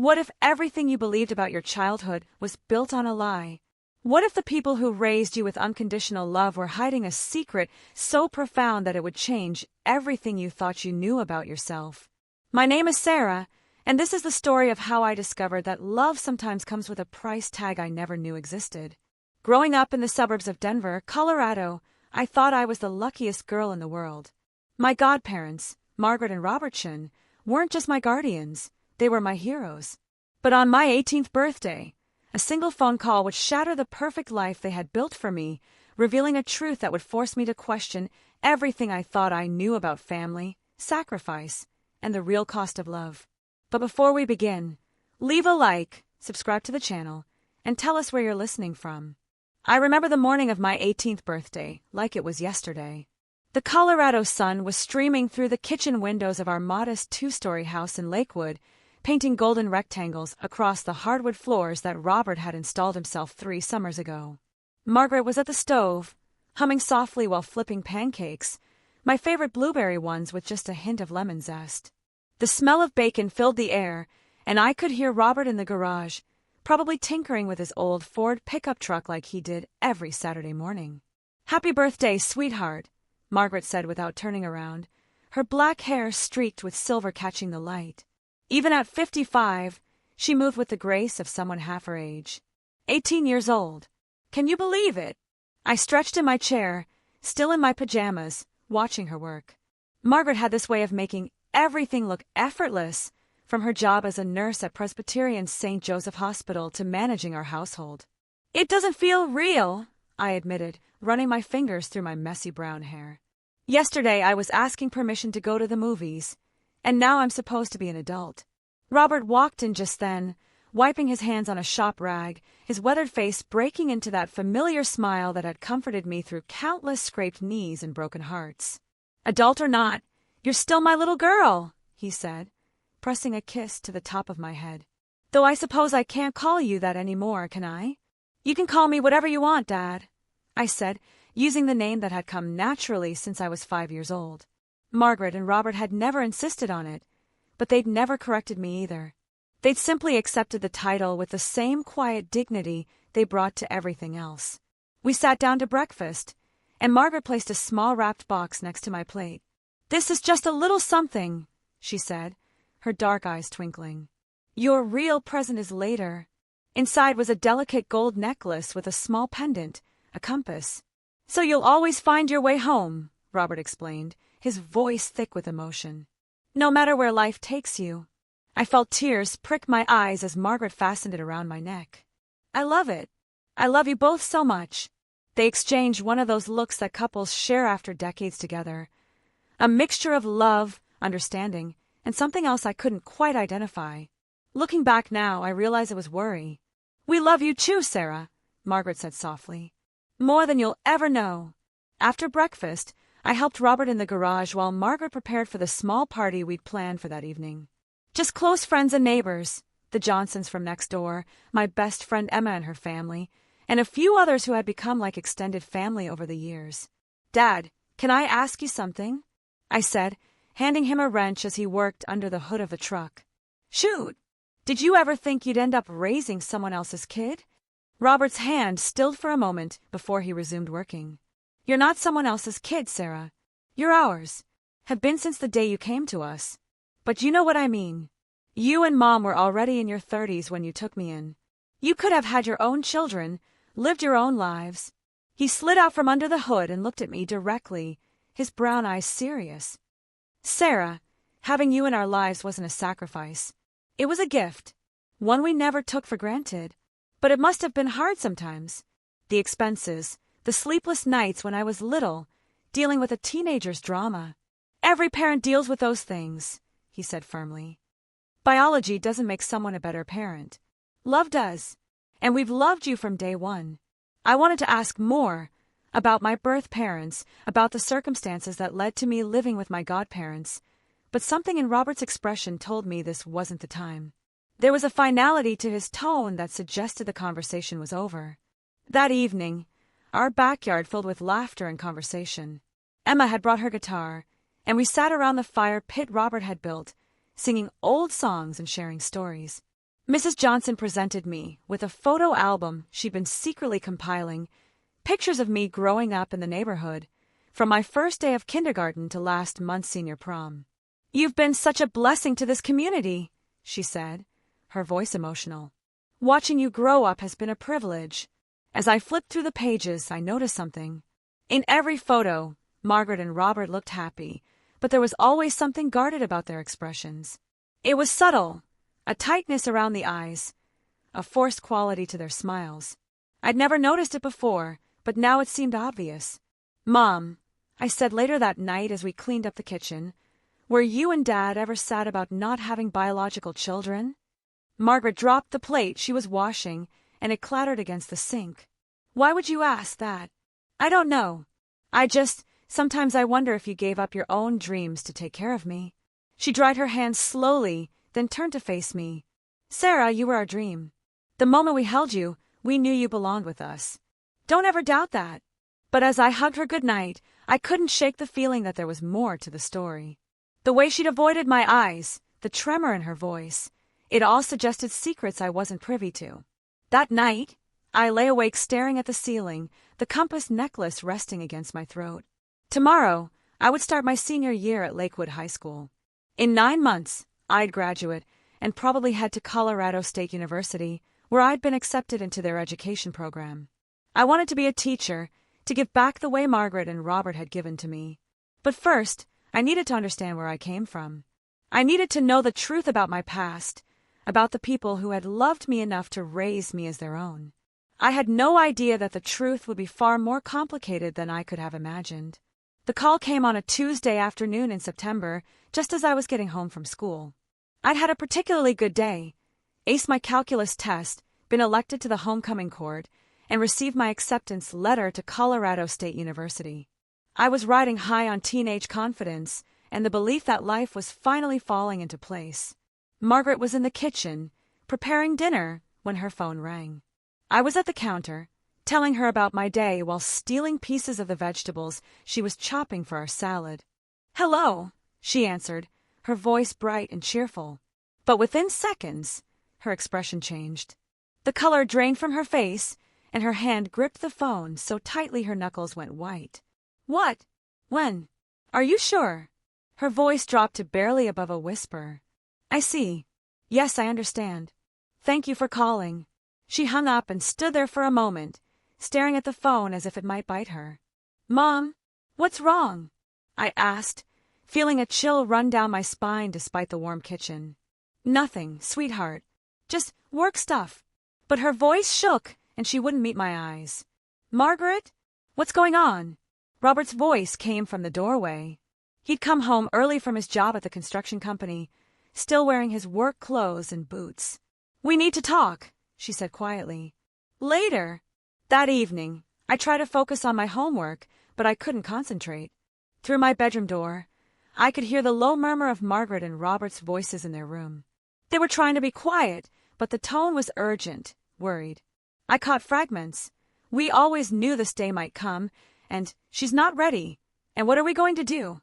What if everything you believed about your childhood was built on a lie? What if the people who raised you with unconditional love were hiding a secret so profound that it would change everything you thought you knew about yourself? My name is Sarah, and this is the story of how I discovered that love sometimes comes with a price tag I never knew existed. Growing up in the suburbs of Denver, Colorado, I thought I was the luckiest girl in the world. My godparents, Margaret and Robert Chen, weren't just my guardians, they were my heroes. But on my 18th birthday, a single phone call would shatter the perfect life they had built for me, revealing a truth that would force me to question everything I thought I knew about family, sacrifice, and the real cost of love. But before we begin, leave a like, subscribe to the channel, and tell us where you're listening from. I remember the morning of my 18th birthday, like it was yesterday. The Colorado sun was streaming through the kitchen windows of our modest two-story house in Lakewood, painting golden rectangles across the hardwood floors that Robert had installed himself 3 summers ago. Margaret was at the stove, humming softly while flipping pancakes, my favorite blueberry ones with just a hint of lemon zest. The smell of bacon filled the air, and I could hear Robert in the garage, probably tinkering with his old Ford pickup truck like he did every Saturday morning. "Happy birthday, sweetheart," Margaret said without turning around, her black hair streaked with silver catching the light. Even at 55, she moved with the grace of someone half her age. 18 years old. Can you believe it? I stretched in my chair, still in my pajamas, watching her work. Margaret had this way of making everything look effortless, from her job as a nurse at Presbyterian St. Joseph Hospital to managing our household. "It doesn't feel real," I admitted, running my fingers through my messy brown hair. "Yesterday I was asking permission to go to the movies, and now I'm supposed to be an adult." Robert walked in just then, wiping his hands on a shop rag, his weathered face breaking into that familiar smile that had comforted me through countless scraped knees and broken hearts. "Adult or not, you're still my little girl," he said, pressing a kiss to the top of my head. "Though I suppose I can't call you that anymore, can I?" "You can call me whatever you want, Dad," I said, using the name that had come naturally since I was 5 years old. Margaret and Robert had never insisted on it, but they'd never corrected me either. They'd simply accepted the title with the same quiet dignity they brought to everything else. We sat down to breakfast, and Margaret placed a small wrapped box next to my plate. "This is just a little something," she said, her dark eyes twinkling. "Your real present is later." Inside was a delicate gold necklace with a small pendant, a compass. "So you'll always find your way home," Robert explained, his voice thick with emotion. "No matter where life takes you." I felt tears prick my eyes as Margaret fastened it around my neck. "I love it. I love you both so much." They exchanged one of those looks that couples share after decades together. A mixture of love, understanding, and something else I couldn't quite identify. Looking back now, I realize it was worry. "We love you too, Sarah," Margaret said softly. "More than you'll ever know." After breakfast, I helped Robert in the garage while Margaret prepared for the small party we'd planned for that evening. Just close friends and neighbors, the Johnsons from next door, my best friend Emma and her family, and a few others who had become like extended family over the years. "Dad, can I ask you something?" I said, handing him a wrench as he worked under the hood of the truck. "Shoot! Did you ever think you'd end up raising someone else's kid?" Robert's hand stilled for a moment before he resumed working. "You're not someone else's kid, Sarah. You're ours. Have been since the day you came to us. But you know what I mean. You and Mom were already in your 30s when you took me in. You could have had your own children, lived your own lives." He slid out from under the hood and looked at me directly, his brown eyes serious. "Sarah, having you in our lives wasn't a sacrifice. It was a gift, one we never took for granted. But it must have been hard sometimes. The expenses, the sleepless nights when I was little, dealing with a teenager's drama. Every parent deals with those things," he said firmly. "Biology doesn't make someone a better parent. Love does. And we've loved you from day one." I wanted to ask more about my birth parents, about the circumstances that led to me living with my godparents, but something in Robert's expression told me this wasn't the time. There was a finality to his tone that suggested the conversation was over. That evening, our backyard filled with laughter and conversation. Emma had brought her guitar, and we sat around the fire pit Robert had built, singing old songs and sharing stories. Mrs. Johnson presented me with a photo album she'd been secretly compiling, pictures of me growing up in the neighborhood, from my first day of kindergarten to last month's senior prom. "You've been such a blessing to this community," she said, her voice emotional. "Watching you grow up has been a privilege." As I flipped through the pages, I noticed something. In every photo, Margaret and Robert looked happy, but there was always something guarded about their expressions. It was subtle, a tightness around the eyes, a forced quality to their smiles. I'd never noticed it before, but now it seemed obvious. "Mom," I said later that night as we cleaned up the kitchen, "were you and Dad ever sad about not having biological children?" Margaret dropped the plate she was washing, and it clattered against the sink. "Why would you ask that?" "I don't know. Sometimes I wonder if you gave up your own dreams to take care of me." She dried her hands slowly, then turned to face me. "Sarah, you were our dream. The moment we held you, we knew you belonged with us. Don't ever doubt that." But as I hugged her goodnight, I couldn't shake the feeling that there was more to the story. The way she'd avoided my eyes, the tremor in her voice, it all suggested secrets I wasn't privy to. That night, I lay awake staring at the ceiling, the compass necklace resting against my throat. Tomorrow, I would start my senior year at Lakewood High School. In 9 months, I'd graduate and probably head to Colorado State University, where I'd been accepted into their education program. I wanted to be a teacher, to give back the way Margaret and Robert had given to me. But first, I needed to understand where I came from. I needed to know the truth about my past, about the people who had loved me enough to raise me as their own. I had no idea that the truth would be far more complicated than I could have imagined. The call came on a Tuesday afternoon in September, just as I was getting home from school. I'd had a particularly good day, aced my calculus test, been elected to the homecoming court, and received my acceptance letter to Colorado State University. I was riding high on teenage confidence and the belief that life was finally falling into place. Margaret was in the kitchen, preparing dinner, when her phone rang. I was at the counter, telling her about my day while stealing pieces of the vegetables she was chopping for our salad. "Hello," she answered, her voice bright and cheerful. But within seconds, her expression changed. The color drained from her face, and her hand gripped the phone so tightly her knuckles went white. "What? When? Are you sure?" Her voice dropped to barely above a whisper. "I see. Yes, I understand. Thank you for calling." She hung up and stood there for a moment, staring at the phone as if it might bite her. "Mom, what's wrong?" I asked, feeling a chill run down my spine despite the warm kitchen. "Nothing, sweetheart. Just work stuff." But her voice shook, and she wouldn't meet my eyes. "Margaret? What's going on?" Robert's voice came from the doorway. He'd come home early from his job at the construction company, still wearing his work clothes and boots. "We need to talk," she said quietly. "Later." That evening, I tried to focus on my homework, but I couldn't concentrate. Through my bedroom door, I could hear the low murmur of Margaret and Robert's voices in their room. They were trying to be quiet, but the tone was urgent, worried. I caught fragments. "We always knew this day might come, and she's not ready. And what are we going to do?"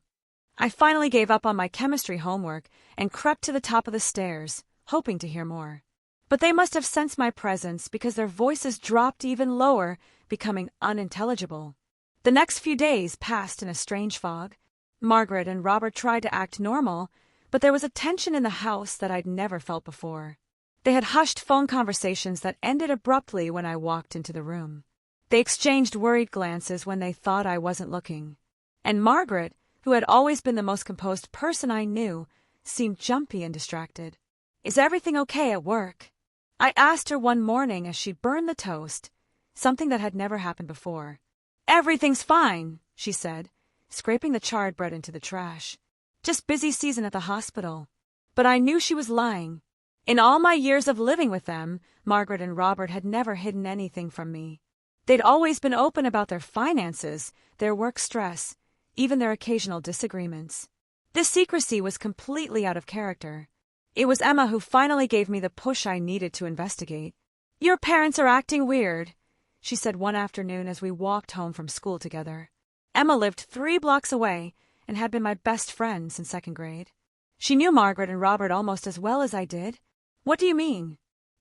I finally gave up on my chemistry homework and crept to the top of the stairs, hoping to hear more. But they must have sensed my presence because their voices dropped even lower, becoming unintelligible. The next few days passed in a strange fog. Margaret and Robert tried to act normal, but there was a tension in the house that I'd never felt before. They had hushed phone conversations that ended abruptly when I walked into the room. They exchanged worried glances when they thought I wasn't looking. And Margaret, who had always been the most composed person I knew, seemed jumpy and distracted. "Is everything okay at work?" I asked her one morning as she burned the toast, something that had never happened before. "Everything's fine," she said, scraping the charred bread into the trash. "Just busy season at the hospital." But I knew she was lying. In all my years of living with them, Margaret and Robert had never hidden anything from me. They'd always been open about their finances, their work stress, even their occasional disagreements. This secrecy was completely out of character. It was Emma who finally gave me the push I needed to investigate. "Your parents are acting weird," she said one afternoon as we walked home from school together. Emma lived 3 blocks away and had been my best friend since 2nd grade. She knew Margaret and Robert almost as well as I did. "What do you mean?"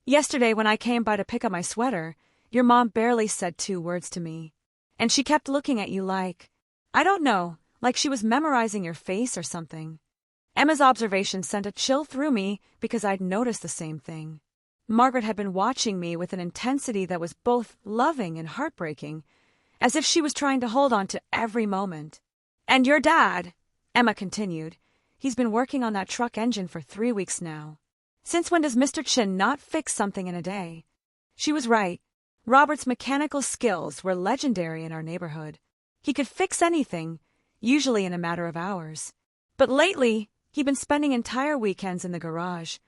Yesterday when I came by to pick up my sweater, your mom barely said 2 words to me. And she kept looking at you like, I don't know, like she was memorizing your face or something. Emma's observation sent a chill through me because I'd noticed the same thing. Margaret had been watching me with an intensity that was both loving and heartbreaking, as if she was trying to hold on to every moment. And your dad, Emma continued, he's been working on that truck engine for 3 weeks now. Since when does Mr. Chen not fix something in a day? She was right. Robert's mechanical skills were legendary in our neighborhood. He could fix anything, usually in a matter of hours. But lately, he'd been spending entire weekends in the garage,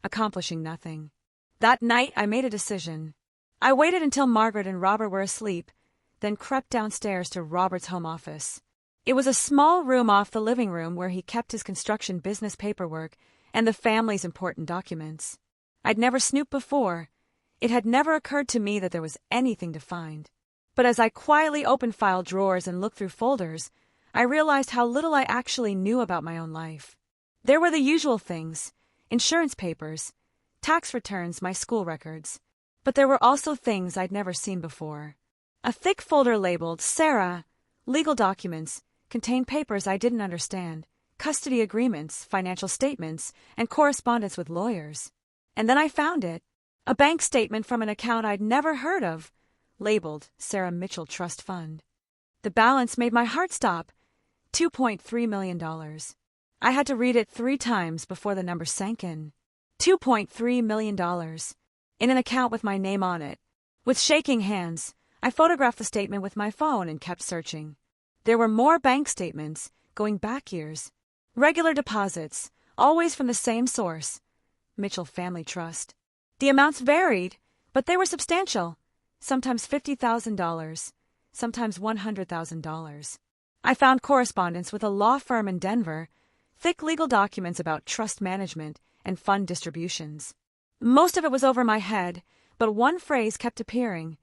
accomplishing nothing. That night, I made a decision. I waited until Margaret and Robert were asleep, then crept downstairs to Robert's home office. It was a small room off the living room where he kept his construction business paperwork and the family's important documents. I'd never snooped before. It had never occurred to me that there was anything to find. But as I quietly opened file drawers and looked through folders, I realized how little I actually knew about my own life. There were the usual things: insurance papers, tax returns, my school records. But there were also things I'd never seen before. A thick folder labeled Sarah, legal documents, contained papers I didn't understand, custody agreements, financial statements, and correspondence with lawyers. And then I found it. A bank statement from an account I'd never heard of, labeled Sarah Mitchell Trust Fund. The balance made my heart stop. $2.3 million. I had to read it 3 times before the number sank in. $2.3 million. In an account with my name on it. With shaking hands, I photographed the statement with my phone and kept searching. There were more bank statements, going back years. Regular deposits, always from the same source, Mitchell Family Trust. The amounts varied, but they were substantial, sometimes $50,000, sometimes $100,000. I found correspondence with a law firm in Denver, thick legal documents about trust management and fund distributions. Most of it was over my head, but one phrase kept appearing: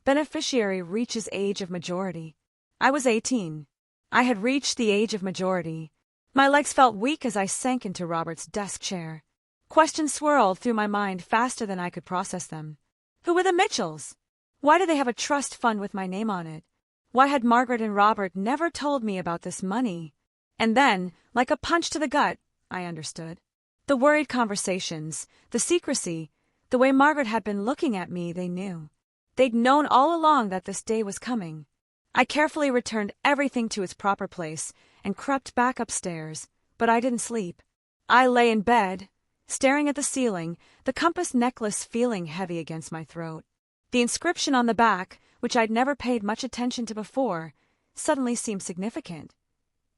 beneficiary reaches age of majority. I was 18. I had reached the age of majority. My legs felt weak as I sank into Robert's desk chair. Questions swirled through my mind faster than I could process them. Who were the Mitchells? Why did they have a trust fund with my name on it? Why had Margaret and Robert never told me about this money? And then, like a punch to the gut, I understood. The worried conversations, the secrecy, the way Margaret had been looking at me, they knew. They'd known all along that this day was coming. I carefully returned everything to its proper place and crept back upstairs, but I didn't sleep. I lay in bed, staring at the ceiling, the compass necklace feeling heavy against my throat. The inscription on the back, which I'd never paid much attention to before, suddenly seemed significant.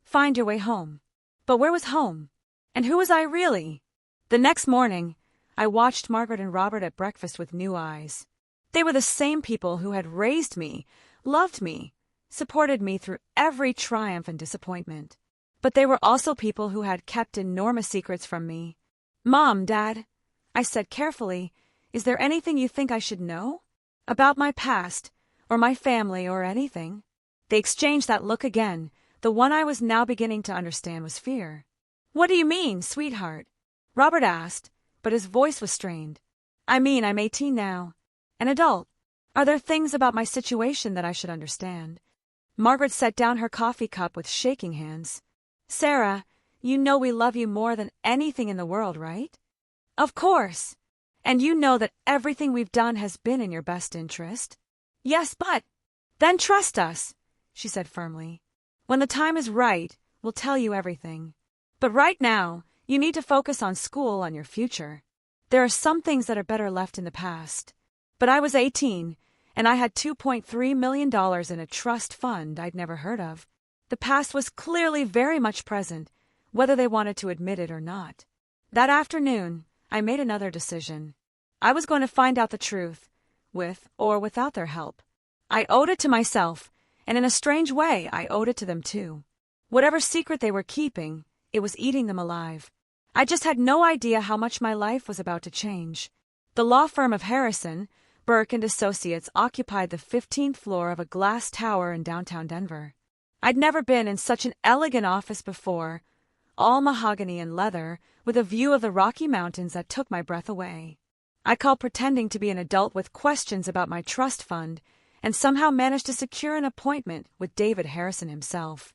Find your way home. But where was home? And who was I really? The next morning, I watched Margaret and Robert at breakfast with new eyes. They were the same people who had raised me, loved me, supported me through every triumph and disappointment. But they were also people who had kept enormous secrets from me. Mom, Dad, I said carefully, is there anything you think I should know? About my past, or my family, or anything? They exchanged that look again. The one I was now beginning to understand was fear. What do you mean, sweetheart? Robert asked, but his voice was strained. I mean, I'm 18 now. An adult. Are there things about my situation that I should understand? Margaret set down her coffee cup with shaking hands. Sarah, you know we love you more than anything in the world, right? Of course. And you know that everything we've done has been in your best interest. Yes, but... Then trust us, she said firmly. When the time is right, we'll tell you everything. But right now, you need to focus on school, on your future. There are some things that are better left in the past. But I was 18, and I had $2.3 million in a trust fund I'd never heard of. The past was clearly very much present, whether they wanted to admit it or not. That afternoon, I made another decision. I was going to find out the truth, with or without their help. I owed it to myself, and in a strange way, I owed it to them too. Whatever secret they were keeping, it was eating them alive. I just had no idea how much my life was about to change. The law firm of Harrison, Burke and Associates occupied the 15th floor of a glass tower in downtown Denver. I'd never been in such an elegant office before, all mahogany and leather, with a view of the Rocky Mountains that took my breath away. I called pretending to be an adult with questions about my trust fund and somehow managed to secure an appointment with David Harrison himself.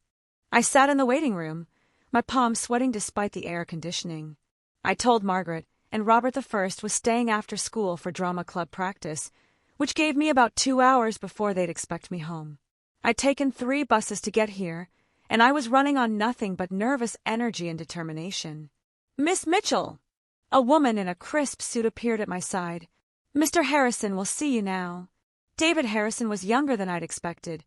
I sat in the waiting room, my palms sweating despite the air conditioning. I told Margaret, and Robert I was staying after school for drama club practice, which gave me about 2 hours before they'd expect me home. I'd taken 3 buses to get here, and I was running on nothing but nervous energy and determination. "Miss Mitchell!" A woman in a crisp suit appeared at my side. "Mr. Harrison will see you now." David Harrison was younger than I'd expected,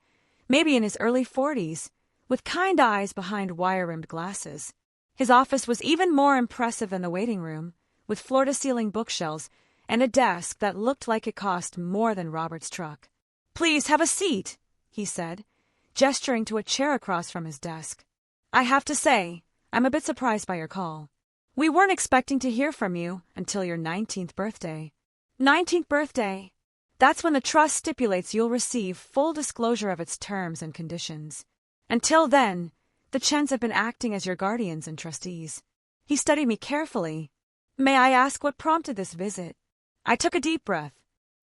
maybe in his early 40s, with kind eyes behind wire-rimmed glasses. His office was even more impressive than the waiting room, with floor-to-ceiling bookshelves and a desk that looked like it cost more than Robert's truck. "Please have a seat," he said, gesturing to a chair across from his desk. "I have to say, I'm a bit surprised by your call. We weren't expecting to hear from you until your 19th birthday. 19th birthday? That's when the trust stipulates you'll receive full disclosure of its terms and conditions. Until then, the Chens have been acting as your guardians and trustees." He studied me carefully. "May I ask what prompted this visit?" I took a deep breath.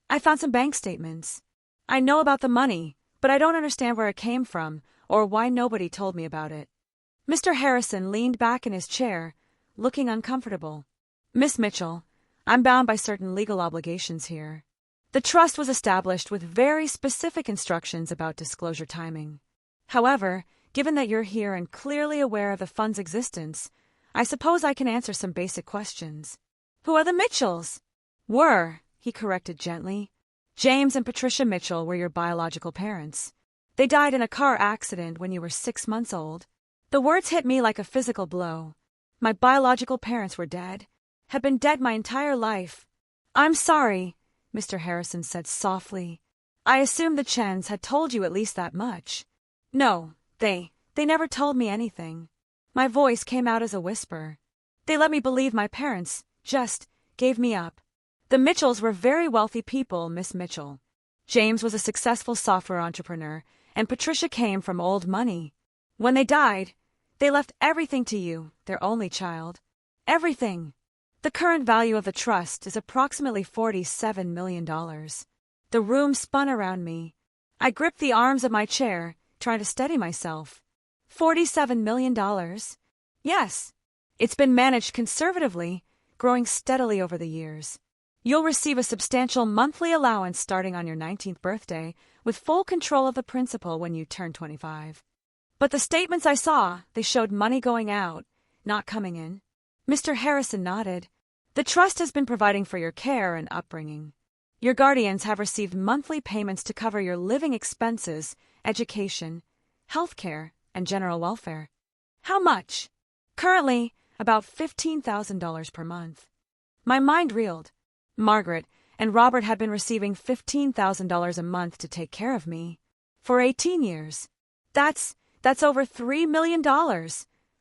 "I found some bank statements. I know about the money, but I don't understand where it came from or why nobody told me about it." Mr. Harrison leaned back in his chair, looking uncomfortable. "Miss Mitchell, I'm bound by certain legal obligations here. The trust was established with very specific instructions about disclosure timing. However, given that you're here and clearly aware of the fund's existence, I suppose I can answer some basic questions." "Who are the Mitchells?" "Were," he corrected gently. "James and Patricia Mitchell were your biological parents. They died in a car accident when you were 6 months old." The words hit me like a physical blow. My biological parents were dead, had been dead my entire life. "I'm sorry," Mr. Harrison said softly. "I assumed the Chens had told you at least that much." "No, they never told me anything." My voice came out as a whisper. "They let me believe my parents just gave me up. The Mitchells were very wealthy people, Miss Mitchell. James was a successful software entrepreneur, and Patricia came from old money. When they died, they left everything to you, their only child. Everything. The current value of the trust is approximately $47 million. The room spun around me. I gripped the arms of my chair, trying to steady myself. $47 million? Yes. It's been managed conservatively, growing steadily over the years. You'll receive a substantial monthly allowance starting on your 19th birthday, with full control of the principal when you turn 25. But the statements I saw, they showed money going out, not coming in." Mr. Harrison nodded. "The trust has been providing for your care and upbringing. Your guardians have received monthly payments to cover your living expenses, education, health care, and general welfare." "How much?" "Currently, about $15,000 per month." My mind reeled. Margaret and Robert had been receiving $15,000 a month to take care of me. For 18 years. That's over $3 million,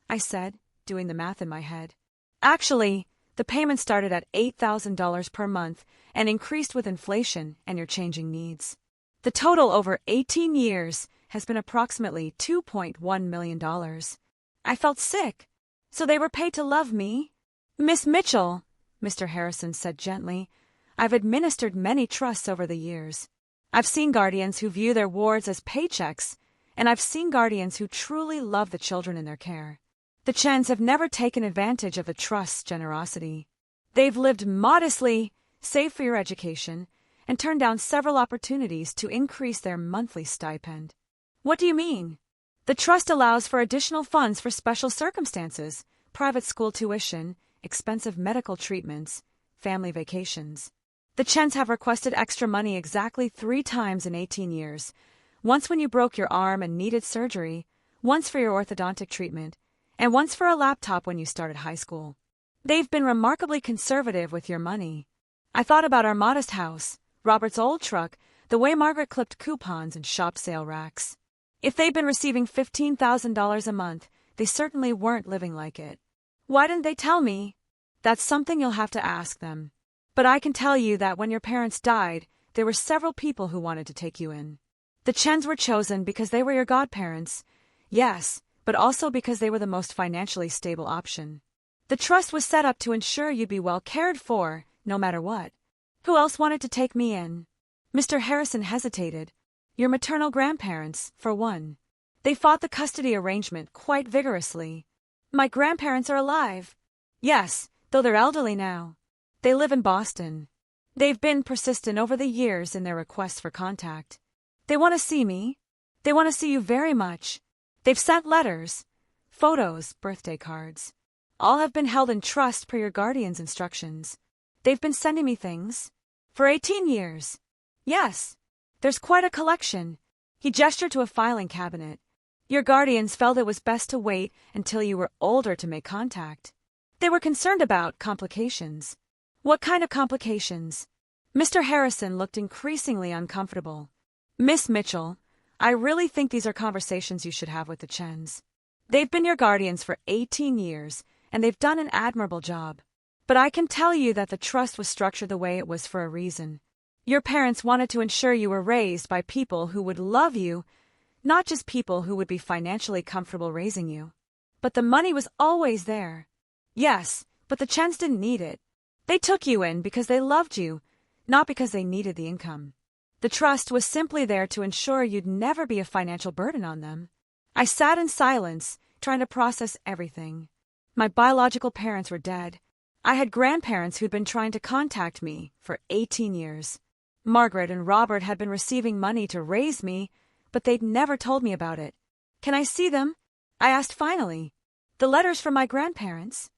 I said, doing the math in my head. "Actually, the payment started at $8,000 per month and increased with inflation and your changing needs. The total over 18 years has been approximately $2.1 million. I felt sick. So they were paid to love me? "Miss Mitchell," Mr. Harrison said gently, "I've administered many trusts over the years. I've seen guardians who view their wards as paychecks, and I've seen guardians who truly love the children in their care. The Chens have never taken advantage of the trust's generosity. They've lived modestly, saved for your education, and turned down several opportunities to increase their monthly stipend." "What do you mean?" "The trust allows for additional funds for special circumstances, private school tuition, expensive medical treatments, family vacations. The Chens have requested extra money exactly 3 times in 18 years, once when you broke your arm and needed surgery, once for your orthodontic treatment, and once for a laptop when you started high school. They've been remarkably conservative with your money. I thought about our modest house, Robert's old truck, the way Margaret clipped coupons and shop sale racks. If they'd been receiving $15,000 a month, they certainly weren't living like it. Why didn't they tell me?" "That's something you'll have to ask them. But I can tell you that when your parents died, there were several people who wanted to take you in. The Chens were chosen because they were your godparents, yes, but also because they were the most financially stable option. The trust was set up to ensure you'd be well cared for, no matter what. Who else wanted to take me in? Mr. Harrison hesitated. Your maternal grandparents, for one. They fought the custody arrangement quite vigorously. My grandparents are alive. Yes, though they're elderly now. They live in Boston. They've been persistent over the years in their requests for contact. They want to see me. They want to see you very much. They've sent letters, photos, birthday cards. All have been held in trust per your guardian's instructions. They've been sending me things. For 18 years. Yes. There's quite a collection. He gestured to a filing cabinet. Your guardians felt it was best to wait until you were older to make contact. They were concerned about complications. What kind of complications? Mr. Harrison looked increasingly uncomfortable. Miss Mitchell, I really think these are conversations you should have with the Chens. They've been your guardians for 18 years, and they've done an admirable job. But I can tell you that the trust was structured the way it was for a reason. Your parents wanted to ensure you were raised by people who would love you, not just people who would be financially comfortable raising you. But the money was always there. Yes, but the Chens didn't need it. They took you in because they loved you, not because they needed the income. The trust was simply there to ensure you'd never be a financial burden on them. I sat in silence, trying to process everything. My biological parents were dead. I had grandparents who'd been trying to contact me for 18 years. Margaret and Robert had been receiving money to raise me, but they'd never told me about it. Can I see them? I asked finally. The letters from my grandparents?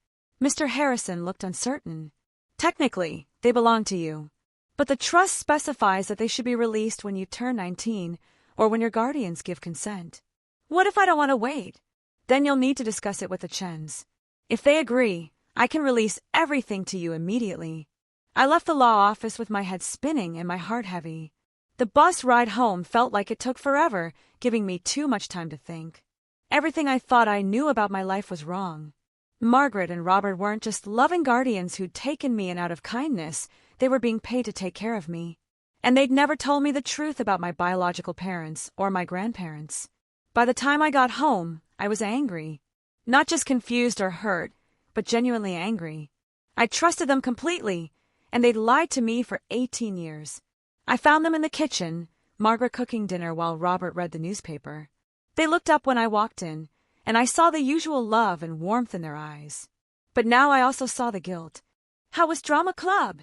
Mr. Harrison looked uncertain. Technically, they belong to you. But the trust specifies that they should be released when you turn 19 or when your guardians give consent. What if I don't want to wait? Then you'll need to discuss it with the Chens. If they agree, I can release everything to you immediately. I left the law office with my head spinning and my heart heavy. The bus ride home felt like it took forever, giving me too much time to think. Everything I thought I knew about my life was wrong. Margaret and Robert weren't just loving guardians who'd taken me in out of kindness, they were being paid to take care of me. And they'd never told me the truth about my biological parents or my grandparents. By the time I got home, I was angry. Not just confused or hurt, but genuinely angry. I trusted them completely, and they'd lied to me for 18 years. I found them in the kitchen, Margaret cooking dinner while Robert read the newspaper. They looked up when I walked in, and I saw the usual love and warmth in their eyes. But now I also saw the guilt. How was drama club?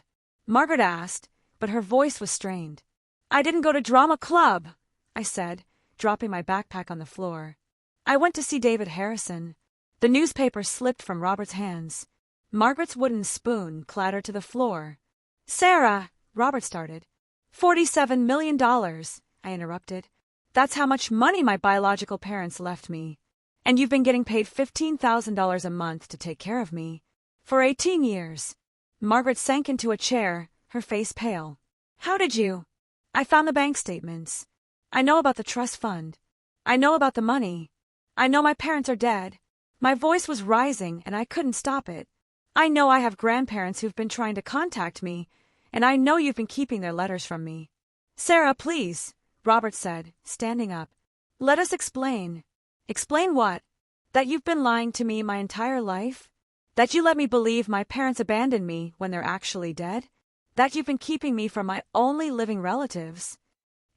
Margaret asked, but her voice was strained. I didn't go to drama club, I said, dropping my backpack on the floor. I went to see David Harrison. The newspaper slipped from Robert's hands. Margaret's wooden spoon clattered to the floor. Sarah, Robert started. $47 million, I interrupted. That's how much money my biological parents left me. And you've been getting paid $15,000 a month to take care of me. For 18 years. Margaret sank into a chair, her face pale. How did you? I found the bank statements. I know about the trust fund. I know about the money. I know my parents are dead. My voice was rising and I couldn't stop it. I know I have grandparents who've been trying to contact me, and I know you've been keeping their letters from me. Sarah, please, Robert said, standing up. Let us explain. Explain what? That you've been lying to me my entire life? That you let me believe my parents abandoned me when they're actually dead? That you've been keeping me from my only living relatives?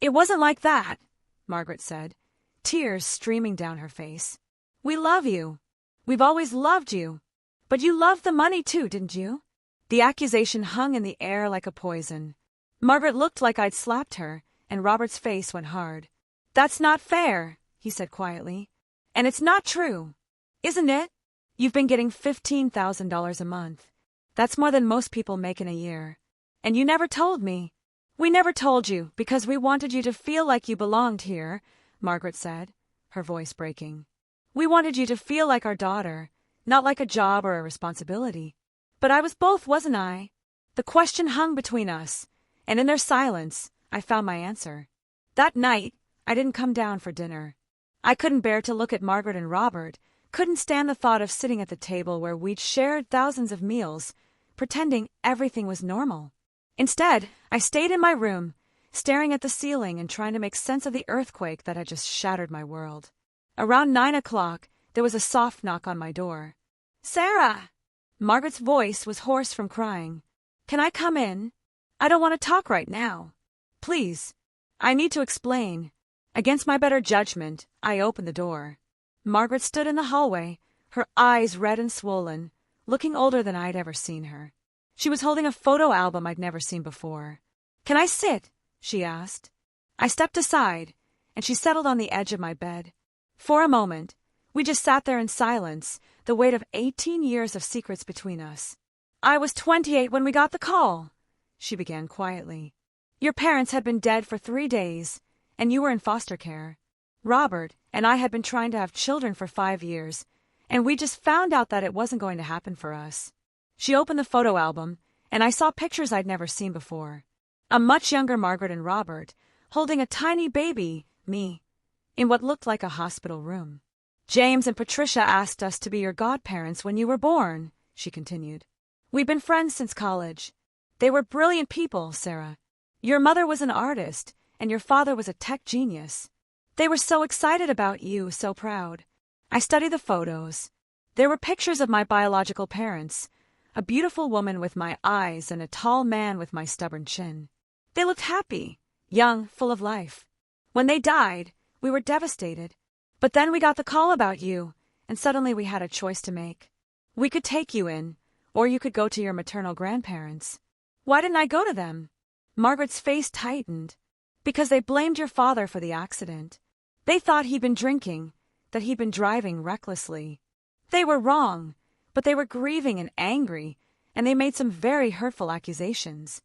It wasn't like that, Margaret said, tears streaming down her face. We love you. We've always loved you. But you loved the money too, didn't you? The accusation hung in the air like a poison. Margaret looked like I'd slapped her, and Robert's face went hard. That's not fair, he said quietly. And it's not true. Isn't it? You've been getting $15,000 a month. That's more than most people make in a year. And you never told me. We never told you because we wanted you to feel like you belonged here, Margaret said, her voice breaking. We wanted you to feel like our daughter, not like a job or a responsibility. But I was both, wasn't I? The question hung between us, and in their silence, I found my answer. That night, I didn't come down for dinner. I couldn't bear to look at Margaret and Robert, couldn't stand the thought of sitting at the table where we'd shared thousands of meals, pretending everything was normal. Instead, I stayed in my room, staring at the ceiling and trying to make sense of the earthquake that had just shattered my world. Around 9 o'clock, there was a soft knock on my door. Sarah! Margaret's voice was hoarse from crying. Can I come in? I don't want to talk right now. Please. I need to explain. Against my better judgment, I opened the door. Margaret stood in the hallway, her eyes red and swollen, looking older than I'd ever seen her. She was holding a photo album I'd never seen before. "Can I sit?" she asked. I stepped aside, and she settled on the edge of my bed. For a moment, we just sat there in silence, the weight of 18 years of secrets between us. "I was 28 when we got the call," she began quietly. "Your parents had been dead for 3 days, and you were in foster care. Robert and I had been trying to have children for 5 years, and we just found out that it wasn't going to happen for us." She opened the photo album, and I saw pictures I'd never seen before. A much younger Margaret and Robert, holding a tiny baby, me, in what looked like a hospital room. "James and Patricia asked us to be your godparents when you were born," she continued. "We've been friends since college. They were brilliant people, Sarah. Your mother was an artist, and your father was a tech genius. They were so excited about you, so proud." I studied the photos. There were pictures of my biological parents, a beautiful woman with my eyes and a tall man with my stubborn chin. They looked happy, young, full of life. When they died, we were devastated. But then we got the call about you, and suddenly we had a choice to make. We could take you in, or you could go to your maternal grandparents. Why didn't I go to them? Margaret's face tightened. Because they blamed your father for the accident. They thought he'd been drinking, that he'd been driving recklessly. They were wrong, but they were grieving and angry, and they made some very hurtful accusations.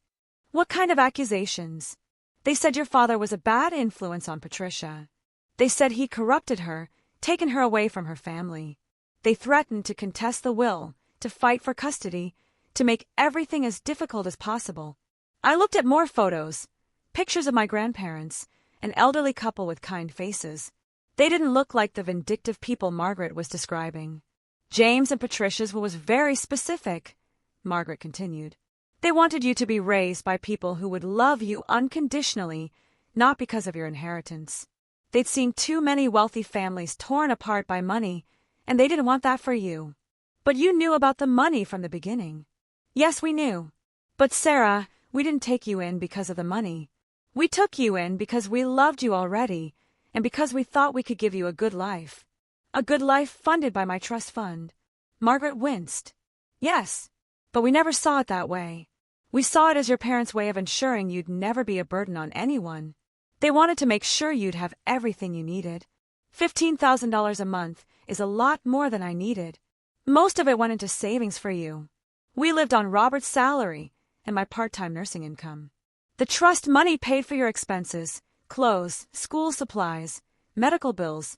What kind of accusations? They said your father was a bad influence on Patricia. They said he corrupted her, taken her away from her family. They threatened to contest the will, to fight for custody, to make everything as difficult as possible. I looked at more photos, pictures of my grandparents, an elderly couple with kind faces. They didn't look like the vindictive people Margaret was describing. James and Patricia's was very specific, Margaret continued. They wanted you to be raised by people who would love you unconditionally, not because of your inheritance. They'd seen too many wealthy families torn apart by money, and they didn't want that for you. But you knew about the money from the beginning. Yes, we knew. But Sarah, we didn't take you in because of the money. We took you in because we loved you already, and because we thought we could give you a good life. A good life funded by my trust fund. Margaret winced. Yes, but we never saw it that way. We saw it as your parents' way of ensuring you'd never be a burden on anyone. They wanted to make sure you'd have everything you needed. $15,000 a month is a lot more than I needed. Most of it went into savings for you. We lived on Robert's salary and my part-time nursing income. The trust money paid for your expenses, clothes, school supplies, medical bills,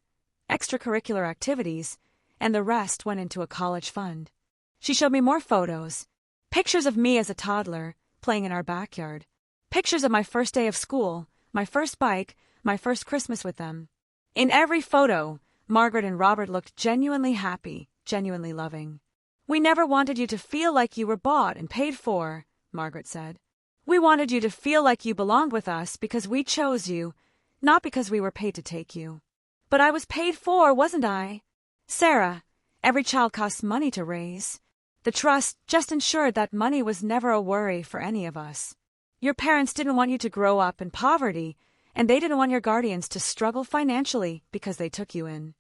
extracurricular activities, and the rest went into a college fund. She showed me more photos, pictures of me as a toddler, playing in our backyard, pictures of my first day of school, my first bike, my first Christmas with them. In every photo, Margaret and Robert looked genuinely happy, genuinely loving. "We never wanted you to feel like you were bought and paid for," Margaret said. "We wanted you to feel like you belonged with us because we chose you, not because we were paid to take you." But I was paid for, wasn't I? Sarah, every child costs money to raise. The trust just ensured that money was never a worry for any of us. Your parents didn't want you to grow up in poverty, and they didn't want your guardians to struggle financially because they took you in.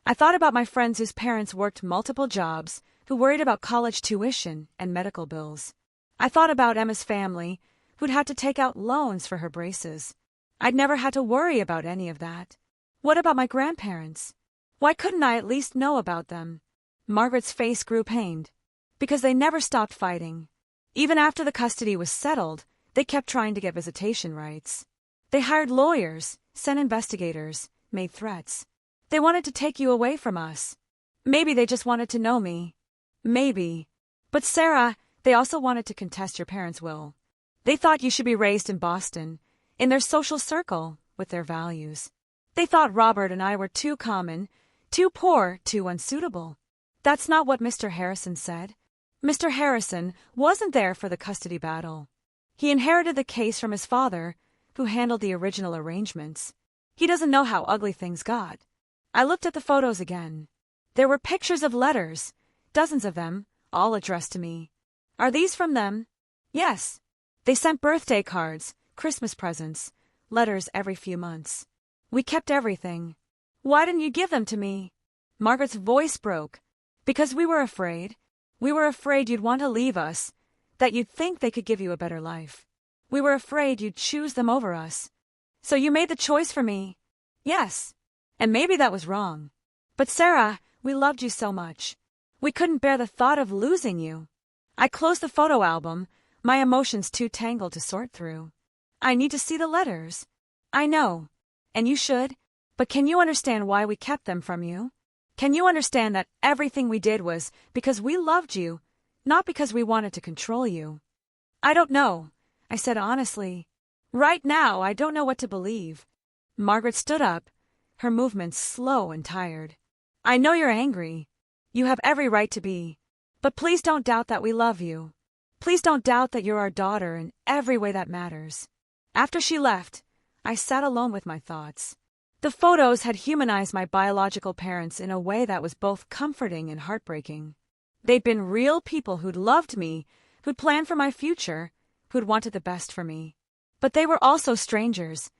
I thought about my friends whose parents worked multiple jobs, who worried about college tuition and medical bills. I thought about Emma's family, who'd had to take out loans for her braces. I'd never had to worry about any of that. What about my grandparents? Why couldn't I at least know about them? Margaret's face grew pained. Because they never stopped fighting. Even after the custody was settled, they kept trying to get visitation rights. They hired lawyers, sent investigators, made threats. They wanted to take you away from us. Maybe they just wanted to know me. Maybe. But Sarah, they also wanted to contest your parents' will. They thought you should be raised in Boston, in their social circle, with their values. They thought Robert and I were too common, too poor, too unsuitable. That's not what Mr. Harrison said. Mr. Harrison wasn't there for the custody battle. He inherited the case from his father, who handled the original arrangements. He doesn't know how ugly things got. I looked at the photos again. There were pictures of letters, dozens of them, all addressed to me. Are these from them? Yes. They sent birthday cards, Christmas presents, letters every few months. We kept everything. Why didn't you give them to me? Margaret's voice broke. Because we were afraid. We were afraid you'd want to leave us, that you'd think they could give you a better life. We were afraid you'd choose them over us. So you made the choice for me. Yes. And maybe that was wrong. But Sarah, we loved you so much. We couldn't bear the thought of losing you. I closed the photo album, my emotions too tangled to sort through. I need to see the letters. I know. And you should. But can you understand why we kept them from you? Can you understand that everything we did was because we loved you, not because we wanted to control you? I don't know, I said honestly. Right now, I don't know what to believe. Margaret stood up, her movements slow and tired. I know you're angry. You have every right to be. But please don't doubt that we love you. Please don't doubt that you're our daughter in every way that matters. After she left, I sat alone with my thoughts. The photos had humanized my biological parents in a way that was both comforting and heartbreaking. They'd been real people who'd loved me, who'd planned for my future, who'd wanted the best for me. But they were also strangers,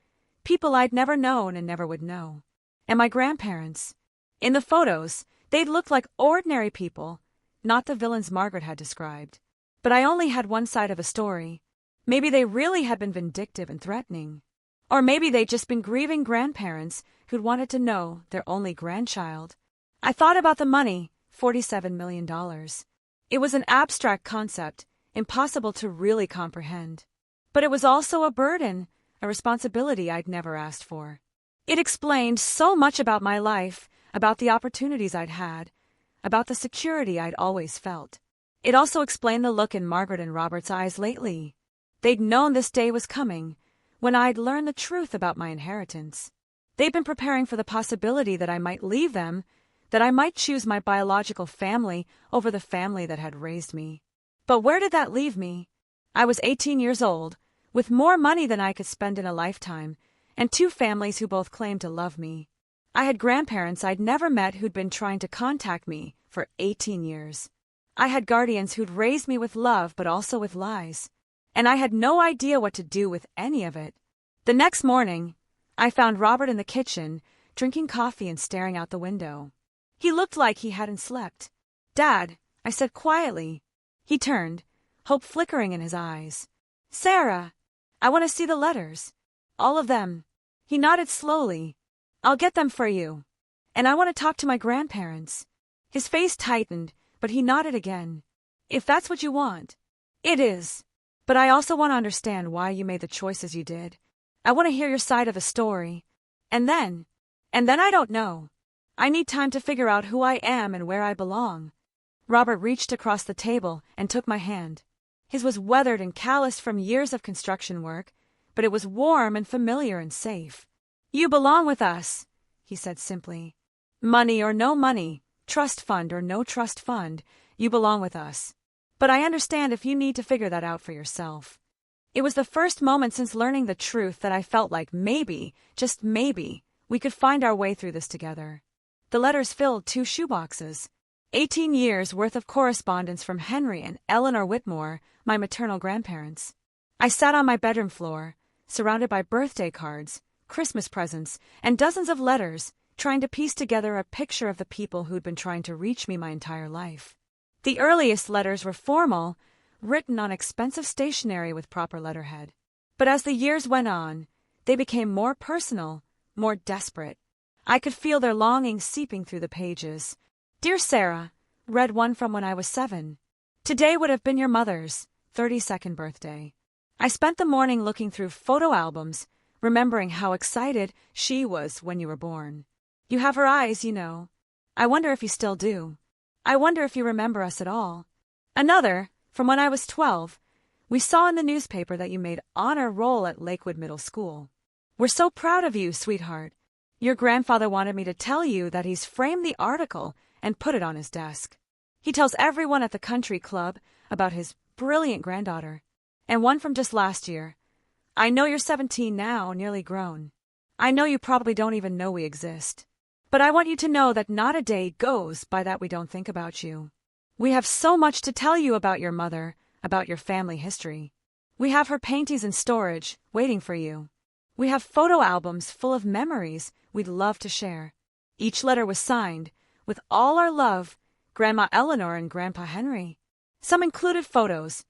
people I'd never known and never would know. And my grandparents. In the photos, they'd looked like ordinary people, not the villains Margaret had described. But I only had one side of a story. Maybe they really had been vindictive and threatening. Or maybe they'd just been grieving grandparents who'd wanted to know their only grandchild. I thought about the money, $47 million. It was an abstract concept, impossible to really comprehend. But it was also a burden, a responsibility I'd never asked for. It explained so much about my life, about the opportunities I'd had, about the security I'd always felt. It also explained the look in Margaret and Robert's eyes lately. They'd known this day was coming, when I'd learn the truth about my inheritance. They'd been preparing for the possibility that I might leave them, that I might choose my biological family over the family that had raised me. But where did that leave me? I was 18 years old, with more money than I could spend in a lifetime, and two families who both claimed to love me. I had grandparents I'd never met who'd been trying to contact me for 18 years. I had guardians who'd raised me with love but also with lies. And I had no idea what to do with any of it. The next morning, I found Robert in the kitchen, drinking coffee and staring out the window. He looked like he hadn't slept. "Dad," I said quietly. He turned, hope flickering in his eyes. "Sarah, I want to see the letters. All of them." He nodded slowly. "I'll get them for you. And I want to talk to my grandparents." His face tightened, but he nodded again. "If that's what you want." "It is. But I also want to understand why you made the choices you did. I want to hear your side of the story. And then I don't know. I need time to figure out who I am and where I belong." Robert reached across the table and took my hand. His was weathered and calloused from years of construction work, but it was warm and familiar and safe. "You belong with us," he said simply. "Money or no money, trust fund or no trust fund, you belong with us. But I understand if you need to figure that out for yourself." It was the first moment since learning the truth that I felt like maybe, just maybe, we could find our way through this together. The letters filled 2 shoeboxes. 18 years worth of correspondence from Henry and Eleanor Whitmore, my maternal grandparents. I sat on my bedroom floor, surrounded by birthday cards, Christmas presents, and dozens of letters, trying to piece together a picture of the people who'd been trying to reach me my entire life. The earliest letters were formal, written on expensive stationery with proper letterhead. But as the years went on, they became more personal, more desperate. I could feel their longing seeping through the pages. "Dear Sarah," read one from when I was 7. "Today would have been your mother's 32nd birthday. I spent the morning looking through photo albums, remembering how excited she was when you were born. You have her eyes, you know. I wonder if you still do. I wonder if you remember us at all." Another, from when I was 12, "We saw in the newspaper that you made honor roll at Lakewood Middle School. We're so proud of you, sweetheart. Your grandfather wanted me to tell you that he's framed the article and put it on his desk. He tells everyone at the country club about his brilliant granddaughter." And one from just last year. "I know you're 17 now, nearly grown. I know you probably don't even know we exist. But I want you to know that not a day goes by that we don't think about you. We have so much to tell you about your mother, about your family history. We have her paintings in storage, waiting for you. We have photo albums full of memories we'd love to share. Each letter was signed, with all our love, Grandma Eleanor and Grandpa Henry. Some included photos,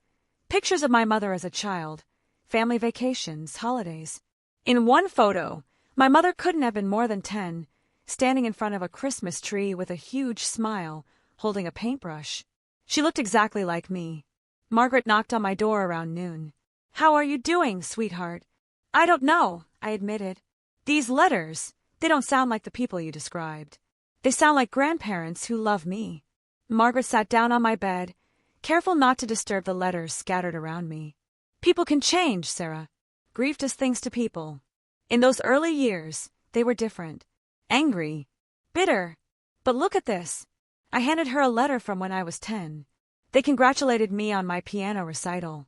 pictures of my mother as a child, family vacations, holidays. In one photo, my mother couldn't have been more than 10, standing in front of a Christmas tree with a huge smile, holding a paintbrush. She looked exactly like me. Margaret knocked on my door around noon. "How are you doing, sweetheart?" "I don't know," I admitted. "These letters, they don't sound like the people you described. They sound like grandparents who love me." Margaret sat down on my bed, careful not to disturb the letters scattered around me. "People can change, Sarah. Grief does things to people. In those early years, they were different. Angry, bitter. But look at this." I handed her a letter from when I was 10. They congratulated me on my piano recital.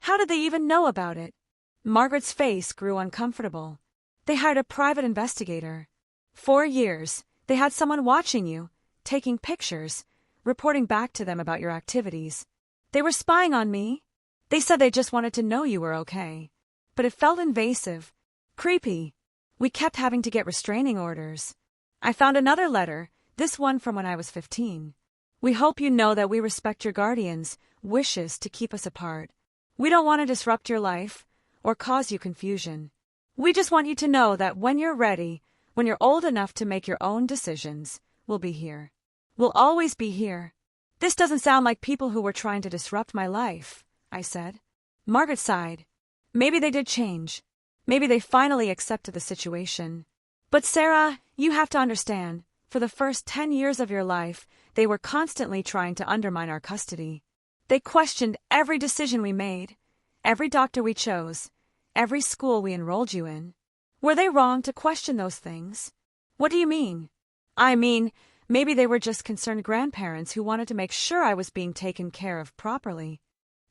How did they even know about it? Margaret's face grew uncomfortable. "They hired a private investigator. 4 years, they had someone watching you, taking pictures, reporting back to them about your activities. They were spying on me. They said they just wanted to know you were okay. But it felt invasive, creepy. We kept having to get restraining orders." I found another letter, this one from when I was 15. "We hope you know that we respect your guardians' wishes to keep us apart. We don't want to disrupt your life or cause you confusion. We just want you to know that when you're ready, when you're old enough to make your own decisions, we'll be here. We'll always be here." "This doesn't sound like people who were trying to disrupt my life," I said. Margaret sighed. "Maybe they did change. Maybe they finally accepted the situation. But Sarah, you have to understand, for the first 10 years of your life, they were constantly trying to undermine our custody. They questioned every decision we made, every doctor we chose, every school we enrolled you in. Were they wrong to question those things?" "What do you mean?" "I mean, maybe they were just concerned grandparents who wanted to make sure I was being taken care of properly."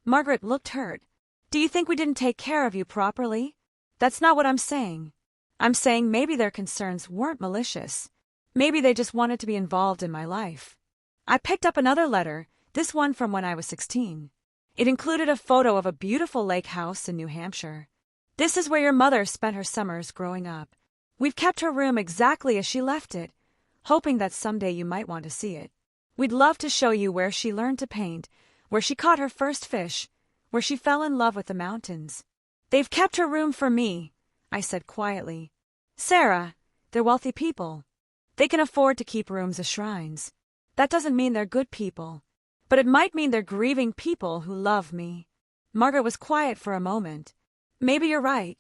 Margaret looked hurt. "Do you think we didn't take care of you properly?" "That's not what I'm saying. I'm saying maybe their concerns weren't malicious. Maybe they just wanted to be involved in my life." I picked up another letter, this one from when I was 16. It included a photo of a beautiful lake house in New Hampshire. "This is where your mother spent her summers growing up. We've kept her room exactly as she left it, hoping that someday you might want to see it. We'd love to show you where she learned to paint, where she caught her first fish, where she fell in love with the mountains." "They've kept her room for me," I said quietly. "Sarah, they're wealthy people. They can afford to keep rooms as shrines. That doesn't mean they're good people, but it might mean they're grieving people who love me." Margaret was quiet for a moment. "Maybe you're right.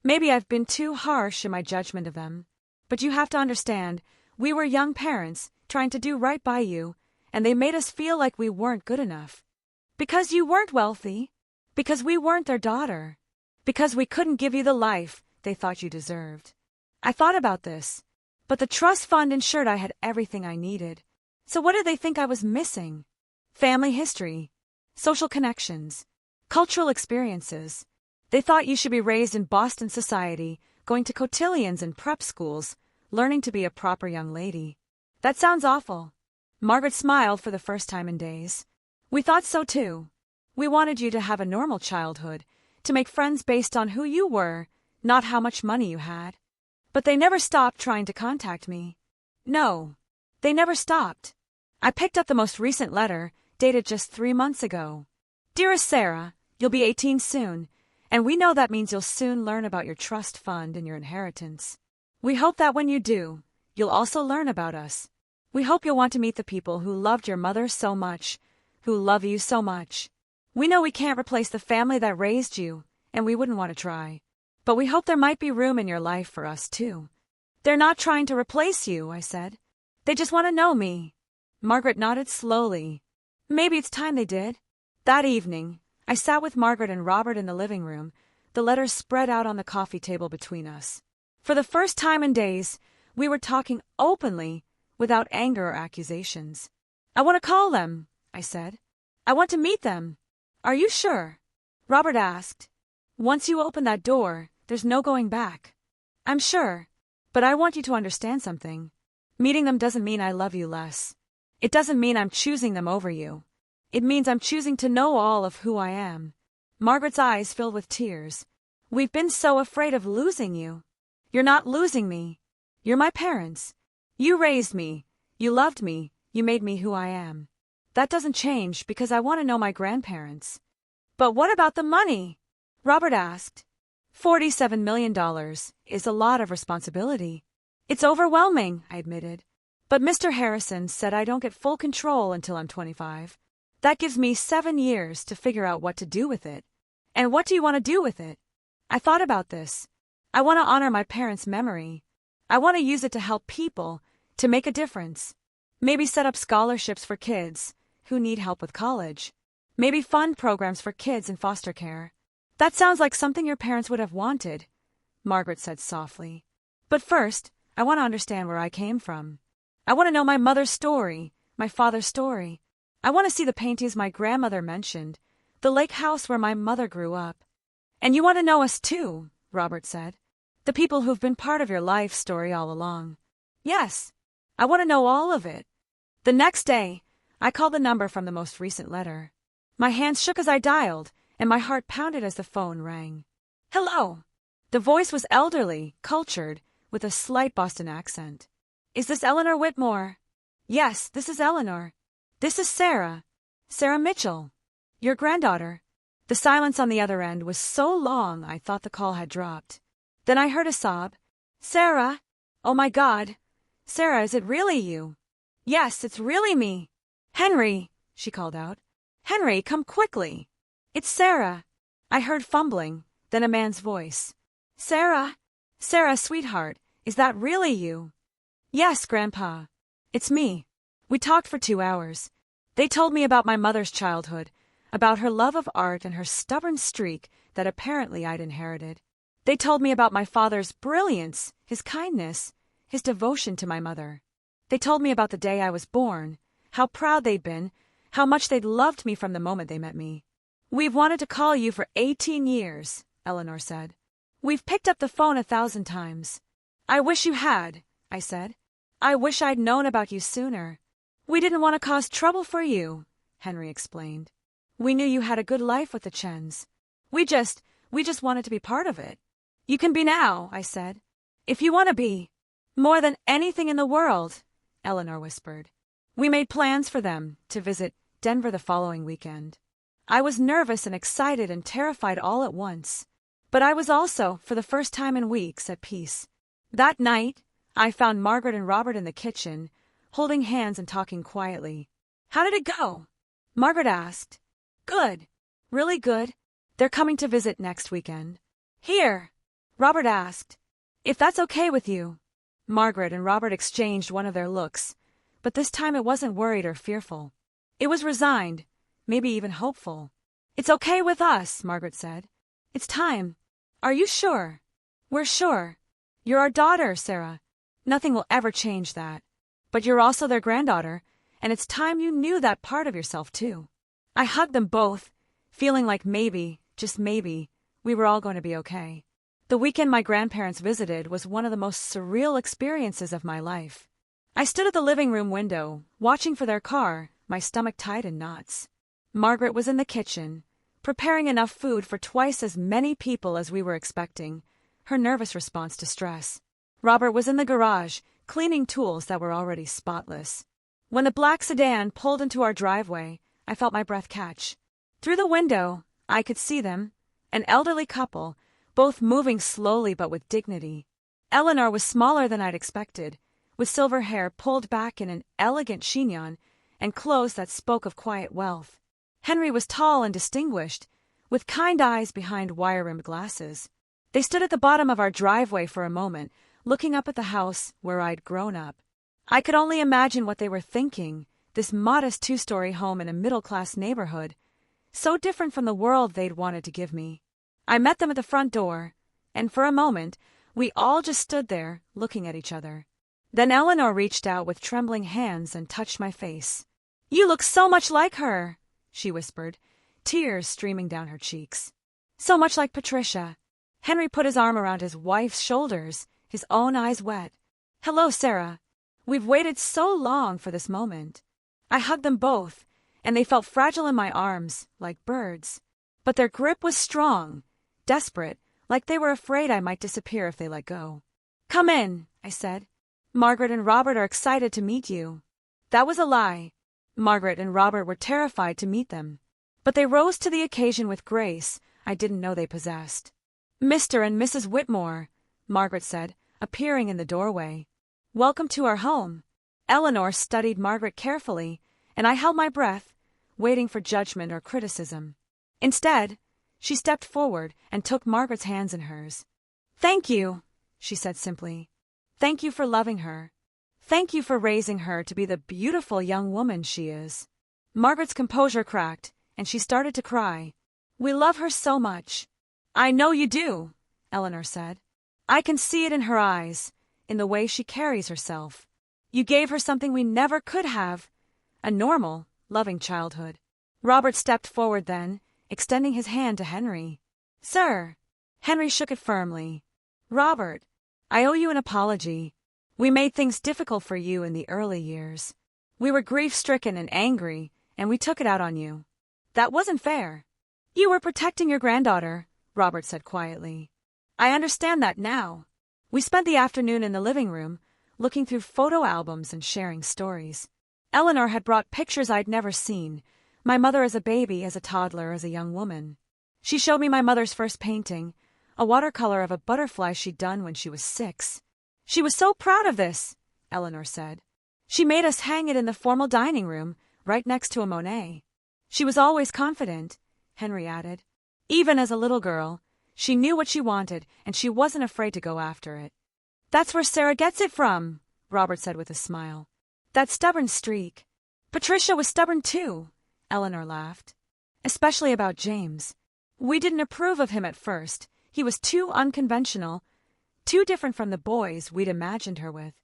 Maybe I've been too harsh in my judgment of them. But you have to understand, we were young parents trying to do right by you, and they made us feel like we weren't good enough. Because you weren't wealthy. Because we weren't their daughter. Because we couldn't give you the life they thought you deserved." I thought about this, but the trust fund ensured I had everything I needed. So what did they think I was missing? Family history, social connections, cultural experiences. They thought you should be raised in Boston society, going to cotillions and prep schools, learning to be a proper young lady. That sounds awful. Margaret smiled for the first time in days. "We thought so too. We wanted you to have a normal childhood, to make friends based on who you were, not how much money you had. But they never stopped trying to contact me. No, they never stopped." I picked up the most recent letter, dated just 3 months ago. "Dearest Sarah, you'll be 18 soon, and we know that means you'll soon learn about your trust fund and your inheritance. We hope that when you do, you'll also learn about us. We hope you'll want to meet the people who loved your mother so much, who love you so much. We know we can't replace the family that raised you, and we wouldn't want to try. But we hope there might be room in your life for us, too." "They're not trying to replace you," I said. "They just want to know me." Margaret nodded slowly. "Maybe it's time they did." That evening, I sat with Margaret and Robert in the living room, the letters spread out on the coffee table between us. For the first time in days, we were talking openly, without anger or accusations. "I want to call them," I said. "I want to meet them." "Are you sure?" Robert asked. "Once you open that door, there's no going back." "I'm sure, but I want you to understand something. Meeting them doesn't mean I love you less. It doesn't mean I'm choosing them over you. It means I'm choosing to know all of who I am. Margaret's eyes filled with tears. We've been so afraid of losing you. You're not losing me. You're my parents. You raised me. You loved me. You made me who I am. That doesn't change because I want to know my grandparents. But what about the money? Robert asked. $47 million is a lot of responsibility. It's overwhelming, I admitted. But Mr. Harrison said I don't get full control until I'm 25. That gives me 7 years to figure out what to do with it. And what do you want to do with it? I thought about this. I want to honor my parents' memory. I want to use it to help people, to make a difference. Maybe set up scholarships for kids who need help with college. Maybe fund programs for kids in foster care. That sounds like something your parents would have wanted, Margaret said softly. But first, I want to understand where I came from. I want to know my mother's story, my father's story. I want to see the paintings my grandmother mentioned, the lake house where my mother grew up. And you want to know us too, Robert said. The people who've been part of your life story all along. Yes, I want to know all of it. The next day, I called the number from the most recent letter. My hands shook as I dialed, and my heart pounded as the phone rang. Hello. The voice was elderly, cultured, with a slight Boston accent. Is this Eleanor Whitmore? Yes, this is Eleanor. This is Sarah. Sarah Mitchell. Your granddaughter. The silence on the other end was so long I thought the call had dropped. Then I heard a sob. Sarah! Oh my God! Sarah, is it really you? Yes, it's really me. Henry, she called out. Henry, come quickly. It's Sarah. I heard fumbling, then a man's voice. Sarah! Sarah, sweetheart, is that really you? Yes, Grandpa. It's me. We talked for 2 hours. They told me about my mother's childhood, about her love of art and her stubborn streak that apparently I'd inherited. They told me about my father's brilliance, his kindness, his devotion to my mother. They told me about the day I was born, how proud they'd been, how much they'd loved me from the moment they met me. We've wanted to call you for 18 years, Eleanor said. We've picked up the phone 1,000 times. I wish you had, I said. I wish I'd known about you sooner. We didn't want to cause trouble for you, Henry explained. We knew you had a good life with the Chens. We just wanted to be part of it. You can be now, I said. If you want to be. More than anything in the world, Eleanor whispered. We made plans for them to visit Denver the following weekend. I was nervous and excited and terrified all at once. But I was also, for the first time in weeks, at peace. That night, I found Margaret and Robert in the kitchen, holding hands and talking quietly. How did it go? Margaret asked. Good. Really good. They're coming to visit next weekend. Here. Robert asked. If that's okay with you. Margaret and Robert exchanged one of their looks, but this time it wasn't worried or fearful. It was resigned, maybe even hopeful. It's okay with us, Margaret said. It's time. Are you sure? We're sure. You're our daughter, Sarah. Nothing will ever change that. But you're also their granddaughter, and it's time you knew that part of yourself, too. I hugged them both, feeling like maybe, just maybe, we were all going to be okay. The weekend my grandparents visited was one of the most surreal experiences of my life. I stood at the living room window, watching for their car, my stomach tied in knots. Margaret was in the kitchen, preparing enough food for twice as many people as we were expecting, her nervous response to stress. Robert was in the garage, cleaning tools that were already spotless. When the black sedan pulled into our driveway, I felt my breath catch. Through the window, I could see them, an elderly couple, both moving slowly but with dignity. Eleanor was smaller than I'd expected, with silver hair pulled back in an elegant chignon and clothes that spoke of quiet wealth. Henry was tall and distinguished, with kind eyes behind wire-rimmed glasses. They stood at the bottom of our driveway for a moment, looking up at the house where I'd grown up. I could only imagine what they were thinking, this modest 2-story home in a middle-class neighborhood, so different from the world they'd wanted to give me. I met them at the front door, and for a moment, we all just stood there, looking at each other. Then Eleanor reached out with trembling hands and touched my face. "You look so much like her," she whispered, tears streaming down her cheeks. "So much like Patricia." Henry put his arm around his wife's shoulders, his own eyes wet. "Hello, Sarah. We've waited so long for this moment." I hugged them both, and they felt fragile in my arms, like birds. But their grip was strong, desperate, like they were afraid I might disappear if they let go. "Come in," I said. "Margaret and Robert are excited to meet you." That was a lie. Margaret and Robert were terrified to meet them. But they rose to the occasion with grace I didn't know they possessed. "Mr. and Mrs. Whitmore," Margaret said, appearing in the doorway. "Welcome to our home." Eleanor studied Margaret carefully, and I held my breath, waiting for judgment or criticism. Instead, she stepped forward and took Margaret's hands in hers. "Thank you," she said simply. "Thank you for loving her. Thank you for raising her to be the beautiful young woman she is." Margaret's composure cracked, and she started to cry. "We love her so much." "I know you do," Eleanor said. "I can see it in her eyes, in the way she carries herself. You gave her something we never could have, a normal, loving childhood." Robert stepped forward then, extending his hand to Henry. "Sir." Henry shook it firmly. "Robert, I owe you an apology. We made things difficult for you in the early years. We were grief-stricken and angry, and we took it out on you. That wasn't fair." "You were protecting your granddaughter," Robert said quietly. "I understand that now." We spent the afternoon in the living room, looking through photo albums and sharing stories. Eleanor had brought pictures I'd never seen, my mother as a baby, as a toddler, as a young woman. She showed me my mother's first painting, a watercolor of a butterfly she'd done when she was 6. "She was so proud of this," Eleanor said. "She made us hang it in the formal dining room, right next to a Monet." "She was always confident," Henry added. "Even as a little girl, she knew what she wanted, and she wasn't afraid to go after it." "That's where Sarah gets it from," Robert said with a smile. "That stubborn streak." "Patricia was stubborn too," Eleanor laughed. "Especially about James. We didn't approve of him at first. He was too unconventional, too different from the boys we'd imagined her with.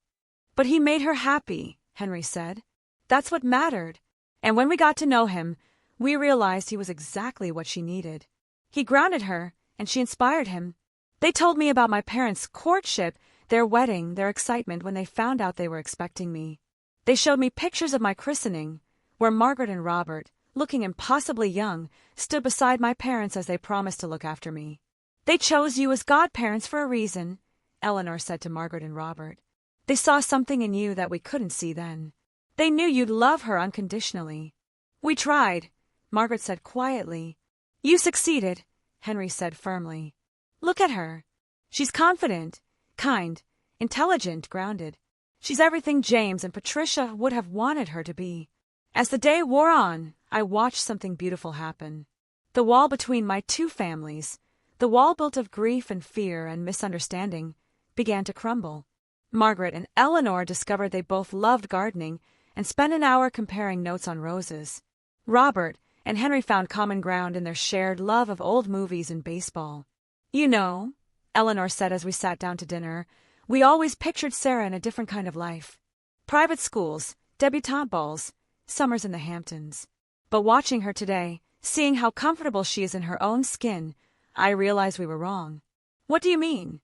But he made her happy," Henry said. "That's what mattered. And when we got to know him, we realized he was exactly what she needed. He grounded her, and she inspired him." They told me about my parents' courtship, their wedding, their excitement when they found out they were expecting me. They showed me pictures of my christening, where Margaret and Robert, looking impossibly young, stood beside my parents as they promised to look after me. "They chose you as godparents for a reason," Eleanor said to Margaret and Robert. "They saw something in you that we couldn't see then. They knew you'd love her unconditionally." "We tried," Margaret said quietly. "You succeeded," Henry said firmly. "Look at her. She's confident, kind, intelligent, grounded. She's everything James and Patricia would have wanted her to be." As the day wore on, I watched something beautiful happen. The wall between my two families, the wall built of grief and fear and misunderstanding, began to crumble. Margaret and Eleanor discovered they both loved gardening and spent an hour comparing notes on roses. Robert and Henry found common ground in their shared love of old movies and baseball. "You know," Eleanor said as we sat down to dinner, "we always pictured Sarah in a different kind of life. Private schools, debutante balls, summers in the Hamptons. But watching her today, seeing how comfortable she is in her own skin, I realized we were wrong." "What do you mean?"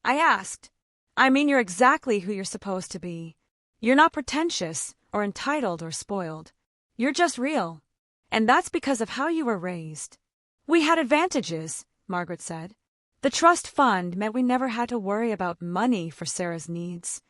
I asked. "I mean you're exactly who you're supposed to be. You're not pretentious or entitled or spoiled. You're just real. And that's because of how you were raised." "We had advantages," Margaret said. "The trust fund meant we never had to worry about money for Sarah's needs."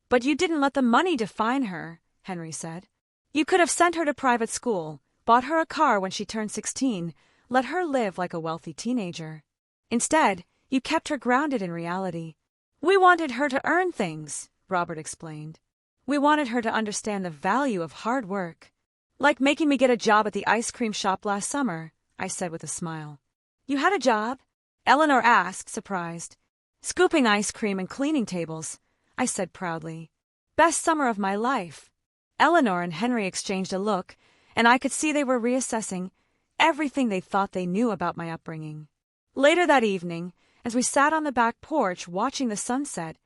"But you didn't let the money define her," Henry said. "You could have sent her to private school, bought her a car when she turned 16, let her live like a wealthy teenager. Instead, you kept her grounded in reality." "We wanted her to earn things," Robert explained. "We wanted her to understand the value of hard work." "Like making me get a job at the ice cream shop last summer," I said with a smile. "You had a job?" Eleanor asked, surprised. "Scooping ice cream and cleaning tables," I said proudly. "Best summer of my life." Eleanor and Henry exchanged a look, and I could see they were reassessing everything they thought they knew about my upbringing. Later that evening, as we sat on the back porch watching the sunset,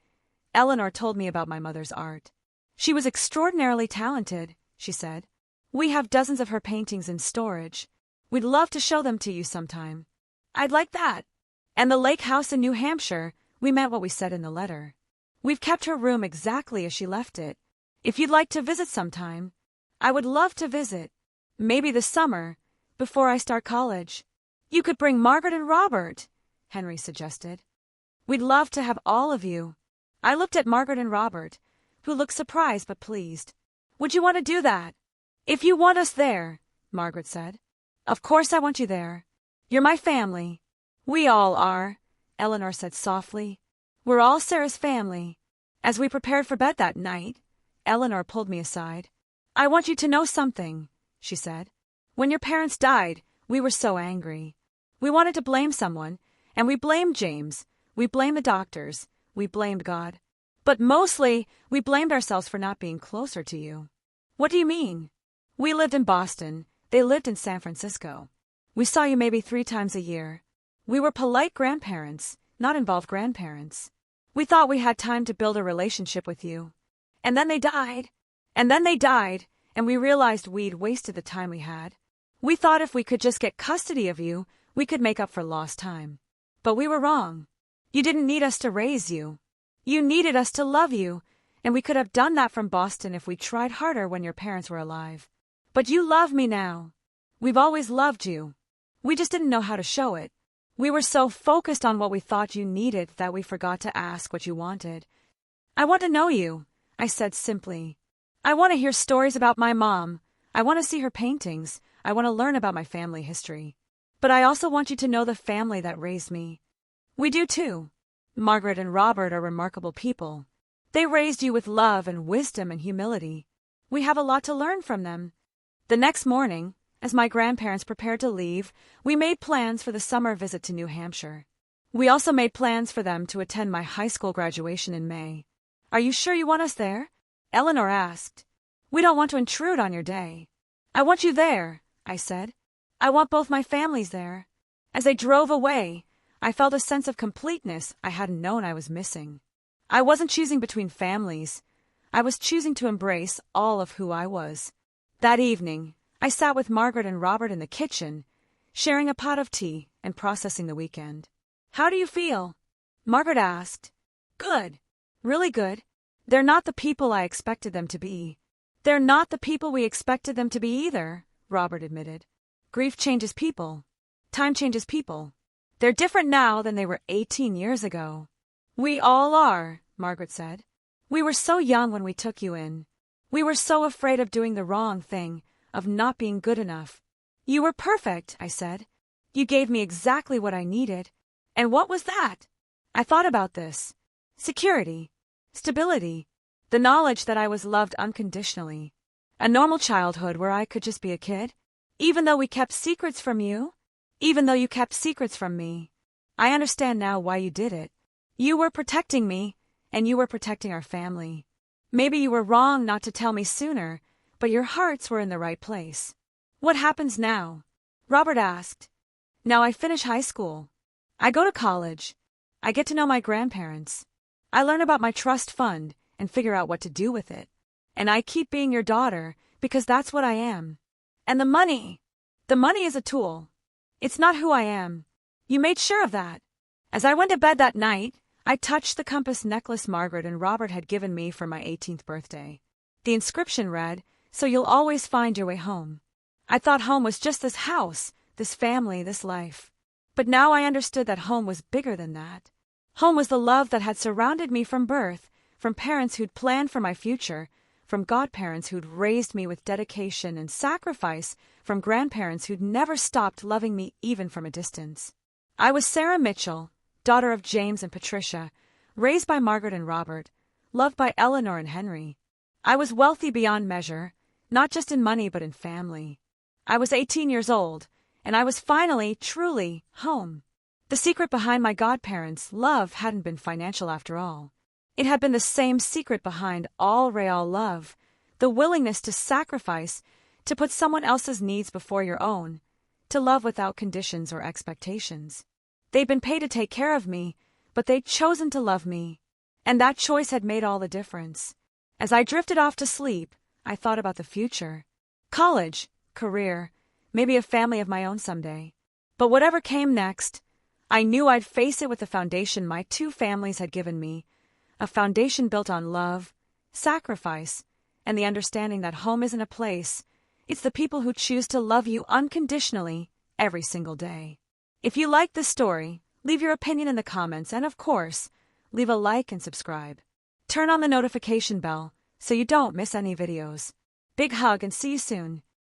Eleanor told me about my mother's art. "She was extraordinarily talented," she said. "We have dozens of her paintings in storage. We'd love to show them to you sometime." "I'd like that." "And the lake house in New Hampshire, we meant what we said in the letter. We've kept her room exactly as she left it. If you'd like to visit sometime." "I would love to visit. Maybe this summer, before I start college." You could bring Margaret and Robert, Henry suggested. We'd love to have all of you. I looked at Margaret and Robert, who looked surprised but pleased. Would you want to do that? If you want us there, Margaret said. Of course I want you there. You're my family. We all are, Eleanor said softly. We're all Sarah's family. As we prepared for bed that night, Eleanor pulled me aside. I want you to know something, she said. When your parents died, we were so angry. We wanted to blame someone, and we blamed James. We blamed the doctors. We blamed God. But mostly, we blamed ourselves for not being closer to you. What do you mean? We lived in Boston. They lived in San Francisco. We saw you maybe 3 times a year. We were polite grandparents, not involved grandparents. We thought we had time to build a relationship with you. And then they died. And we realized we'd wasted the time we had. We thought if we could just get custody of you, we could make up for lost time. But we were wrong. You didn't need us to raise you. You needed us to love you, and we could have done that from Boston if we tried harder when your parents were alive. But you love me now. We've always loved you. We just didn't know how to show it. We were so focused on what we thought you needed that we forgot to ask what you wanted. I want to know you, I said simply. I want to hear stories about my mom. I want to see her paintings. I want to learn about my family history. But I also want you to know the family that raised me. We do too. Margaret and Robert are remarkable people. They raised you with love and wisdom and humility. We have a lot to learn from them. The next morning, as my grandparents prepared to leave, we made plans for the summer visit to New Hampshire. We also made plans for them to attend my high school graduation in May. Are you sure you want us there? Eleanor asked. We don't want to intrude on your day. I want you there, I said. I want both my families there. As I drove away, I felt a sense of completeness I hadn't known I was missing. I wasn't choosing between families. I was choosing to embrace all of who I was. That evening, I sat with Margaret and Robert in the kitchen, sharing a pot of tea and processing the weekend. How do you feel? Margaret asked. Good. Really good. They're not the people I expected them to be. They're not the people we expected them to be either, Robert admitted. Grief changes people. Time changes people. They're different now than they were 18 years ago. We all are, Margaret said. We were so young when we took you in. We were so afraid of doing the wrong thing, of not being good enough. You were perfect, I said. You gave me exactly what I needed. And what was that? I thought about this. Security. Stability. The knowledge that I was loved unconditionally. A normal childhood where I could just be a kid. Even though we kept secrets from you. Even though you kept secrets from me. I understand now why you did it. You were protecting me, and you were protecting our family. Maybe you were wrong not to tell me sooner, but your hearts were in the right place. What happens now? Robert asked. Now I finish high school. I go to college. I get to know my grandparents. I learn about my trust fund and figure out what to do with it. And I keep being your daughter because that's what I am. And the money is a tool. It's not who I am. You made sure of that. As I went to bed that night, I touched the compass necklace Margaret and Robert had given me for my 18th birthday. The inscription read, "So you'll always find your way home." I thought home was just this house, this family, this life. But now I understood that home was bigger than that. Home was the love that had surrounded me from birth, from parents who'd planned for my future, from godparents who'd raised me with dedication and sacrifice, from grandparents who'd never stopped loving me even from a distance. I was Sarah Mitchell, daughter of James and Patricia, raised by Margaret and Robert, loved by Eleanor and Henry. I was wealthy beyond measure, not just in money but in family. I was 18 years old, and I was finally, truly, home. The secret behind my godparents' love hadn't been financial after all. It had been the same secret behind all real love, the willingness to sacrifice, to put someone else's needs before your own, to love without conditions or expectations. They'd been paid to take care of me, but they'd chosen to love me. And that choice had made all the difference. As I drifted off to sleep, I thought about the future. College, career, maybe a family of my own someday. But whatever came next, I knew I'd face it with the foundation my two families had given me, a foundation built on love, sacrifice, and the understanding that home isn't a place, it's the people who choose to love you unconditionally every single day. If you liked the story, leave your opinion in the comments and, of course, leave a like and subscribe. Turn on the notification bell so you don't miss any videos. Big hug and see you soon.